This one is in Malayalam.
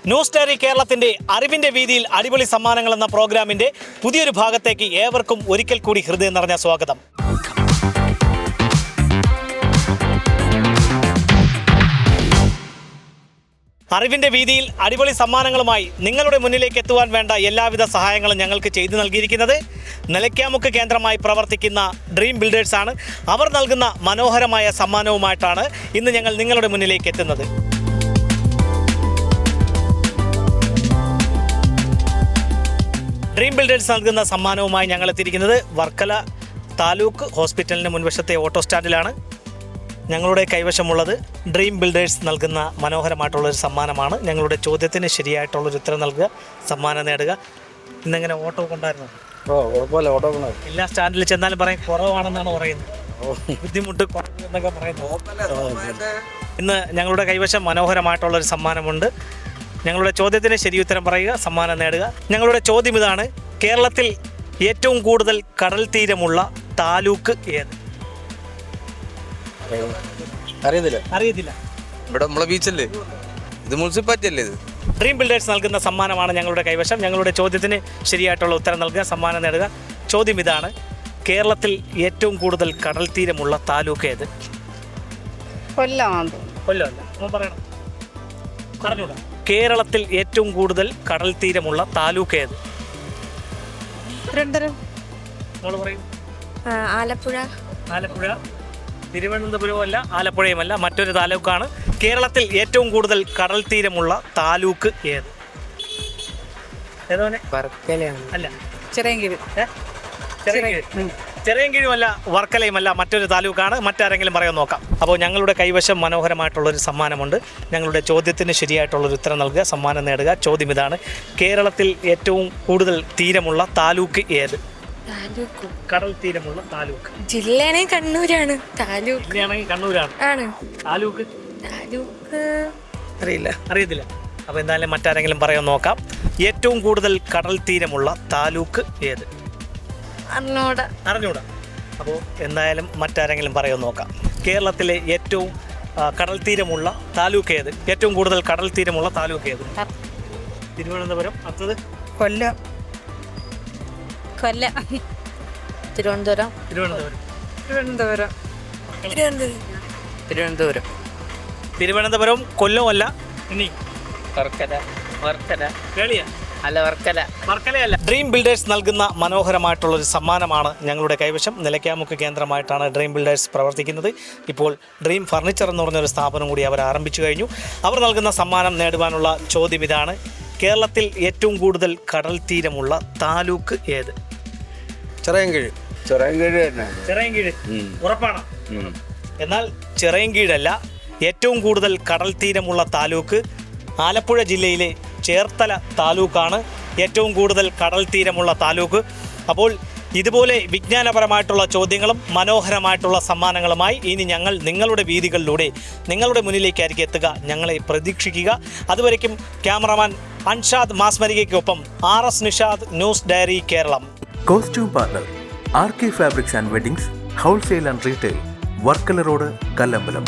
ന്യൂസ് ഡയറി കേരളത്തിന്റെ അറിവിന്റെ വീതിയിൽ അടിപൊളി സമ്മാനങ്ങൾ എന്ന പ്രോഗ്രാമിന്റെ പുതിയൊരു ഭാഗത്തേക്ക് ഏവർക്കും ഒരിക്കൽ കൂടി ഹൃദയം നിറഞ്ഞ സ്വാഗതം. അറിവിന്റെ വീതിയിൽ അടിപൊളി സമ്മാനങ്ങളുമായി നിങ്ങളുടെ മുന്നിലേക്ക് എത്തുവാൻ വേണ്ട എല്ലാവിധ സഹായങ്ങളും ഞങ്ങൾക്ക് ചെയ്തു നൽകിയിരിക്കുന്നത് നിലയ്ക്കാമുക്ക് കേന്ദ്രമായി പ്രവർത്തിക്കുന്ന ഡ്രീം ബിൽഡേഴ്സ് ആണ്. അവർ നൽകുന്ന മനോഹരമായ സമ്മാനവുമായിട്ടാണ് ഇന്ന് ഞങ്ങൾ നിങ്ങളുടെ മുന്നിലേക്ക് എത്തുന്നത്. ഡ്രീം ബിൽഡേഴ്സ് നൽകുന്ന സമ്മാനവുമായി ഞങ്ങൾ എത്തിയിരിക്കുന്നത് വർക്കല താലൂക്ക് ഹോസ്പിറ്റലിന് മുൻവശത്തെ ഓട്ടോ സ്റ്റാൻഡിലാണ്. ഞങ്ങളുടെ കൈവശമുള്ളത് ഡ്രീം ബിൽഡേഴ്സ് നൽകുന്ന മനോഹരമായിട്ടുള്ളൊരു സമ്മാനമാണ്. ഞങ്ങളുടെ ചോദ്യത്തിന് ശരിയായിട്ടുള്ളൊരു ഉത്തരം നൽകുക, സമ്മാനം നേടുക. ഇന്നെങ്ങനെ ഓട്ടോ കൊണ്ടായിരുന്നു? എല്ലാ സ്റ്റാൻഡിൽ ചെന്നാലും പറയും കുറവാണെന്നാണ് പറയുന്നത്, ബുദ്ധിമുട്ട് എന്നൊക്കെ പറയുന്നത്. ഇന്ന് ഞങ്ങളുടെ കൈവശം മനോഹരമായിട്ടുള്ളൊരു സമ്മാനമുണ്ട്. ഞങ്ങളുടെ ചോദ്യത്തിന് ശരി ഉത്തരം പറയുക, സമ്മാനം നേടുക. ഞങ്ങളുടെ ചോദ്യം ഇതാണ്: കേരളത്തിൽ ഏറ്റവും കൂടുതൽ കടൽ തീരമുള്ള താലൂക്ക് ഏത്? അറിയത്തില്ല. ഇവിടെ നമ്മളെ ബീച്ചല്ലേ, ഇത് മുനിസിപ്പാലിറ്റി അല്ലേ? ഇത് ഡ്രീം ബിൽഡേഴ്സ് നൽകുന്ന സമ്മാനമാണ് ഞങ്ങളുടെ കൈവശം. ഞങ്ങളുടെ ചോദ്യത്തിന് ശരിയായിട്ടുള്ള ഉത്തരം നൽകുക, സമ്മാനം നേടുക. ചോദ്യം ഇതാണ്: കേരളത്തിൽ ഏറ്റവും കൂടുതൽ കടൽ തീരമുള്ള താലൂക്ക് ഏത്? കൊല്ലമല്ല, പറയണം. പറഞ്ഞൂടാ. കേരളത്തിൽ ഏറ്റവും കൂടുതൽ കടൽ തീരമുള്ള താലൂക്ക് ഏത്? ആലപ്പുഴ. തിരുവനന്തപുരമല്ല, ആലപ്പുഴയുമല്ല, മറ്റൊരു താലൂക്കാണ്. കേരളത്തിൽ ഏറ്റവും കൂടുതൽ കടൽ തീരമുള്ള താലൂക്ക് ഏത്? അല്ല, ചെറിയൻകീഴുമല്ല, വർക്കലയുമല്ല, മറ്റൊരു താലൂക്കാണ്. മറ്റാരെങ്കിലും പറയാൻ നോക്കാം. അപ്പോൾ ഞങ്ങളുടെ കൈവശം മനോഹരമായിട്ടുള്ളൊരു സമ്മാനമുണ്ട്. ഞങ്ങളുടെ ചോദ്യത്തിന് ശരിയായിട്ടുള്ളൊരു ഉത്തരം നൽകുക, സമ്മാനം നേടുക. ചോദ്യം ഇതാണ്: കേരളത്തിൽ ഏറ്റവും കൂടുതൽ തീരമുള്ള താലൂക്ക് ഏത്? കടൽ തീരമുള്ള താലൂക്ക്. ജില്ലയാണെങ്കിൽ കണ്ണൂരാണ്. കണ്ണൂരാണ്. താലൂക്ക് അറിയത്തില്ല. അപ്പോൾ എന്തായാലും മറ്റാരെങ്കിലും പറയാൻ നോക്കാം. ഏറ്റവും കൂടുതൽ കടൽ തീരമുള്ള താലൂക്ക് ഏത്? അറിഞ്ഞൂടാ. അപ്പോൾ എന്തായാലും മറ്റാരെങ്കിലും പറയാൻ നോക്കാം. കേരളത്തിലെ ഏറ്റവും കടൽ തീരമുള്ള താലൂക്ക് ഏത്? ഏറ്റവും കൂടുതൽ കടൽ തീരമുള്ള താലൂക്ക് ഏത്? തിരുവനന്തപുരം. അടുത്തത് തിരുവനന്തപുരം. കൊല്ലമല്ല, ഇനി വർക്കലയല്ല. ഡ്രീം ബിൽഡേഴ്സ് നൽകുന്ന മനോഹരമായിട്ടുള്ളൊരു സമ്മാനമാണ് ഞങ്ങളുടെ കൈവശം. നിലയ്ക്കാമുക്ക് കേന്ദ്രമായിട്ടാണ് ഡ്രീം ബിൽഡേഴ്സ് പ്രവർത്തിക്കുന്നത്. ഇപ്പോൾ ഡ്രീം ഫർണിച്ചർ എന്ന് പറഞ്ഞൊരു സ്ഥാപനം കൂടി അവർ ആരംഭിച്ചു കഴിഞ്ഞു. അവർ നൽകുന്ന സമ്മാനം നേടുവാനുള്ള ചോദ്യം ഇതാണ്: കേരളത്തിൽ ഏറ്റവും കൂടുതൽ കടൽ തീരമുള്ള താലൂക്ക് ഏത്? ചെറിയൻകീഴ്. ഉറപ്പാണ്? എന്നാൽ ചിറയൻകീഴല്ല. ഏറ്റവും കൂടുതൽ കടൽ തീരമുള്ള താലൂക്ക് ആലപ്പുഴ ജില്ലയിലെ ചേർത്തല താലൂക്കാണ് ഏറ്റവും കൂടുതൽ കടൽ തീരമുള്ള താലൂക്ക്. അപ്പോൾ ഇതുപോലെ വിജ്ഞാനപരമായിട്ടുള്ള ചോദ്യങ്ങളും മനോഹരമായിട്ടുള്ള സമ്മാനങ്ങളുമായി ഇനി ഞങ്ങൾ നിങ്ങളുടെ വീതികളിലൂടെ നിങ്ങളുടെ മുന്നിലേക്കായിരിക്കും എത്തുക. ഞങ്ങളെ പ്രതീക്ഷിക്കുക. അതുവരയ്ക്കും ക്യാമറമാൻ അൻഷാദ് മാസ്മരികയ്ക്കൊപ്പം RS Nishad, news diary Keralam. Costume partner RK fabrics and weddings, wholesale and retail, Varkala road, Kallambalam.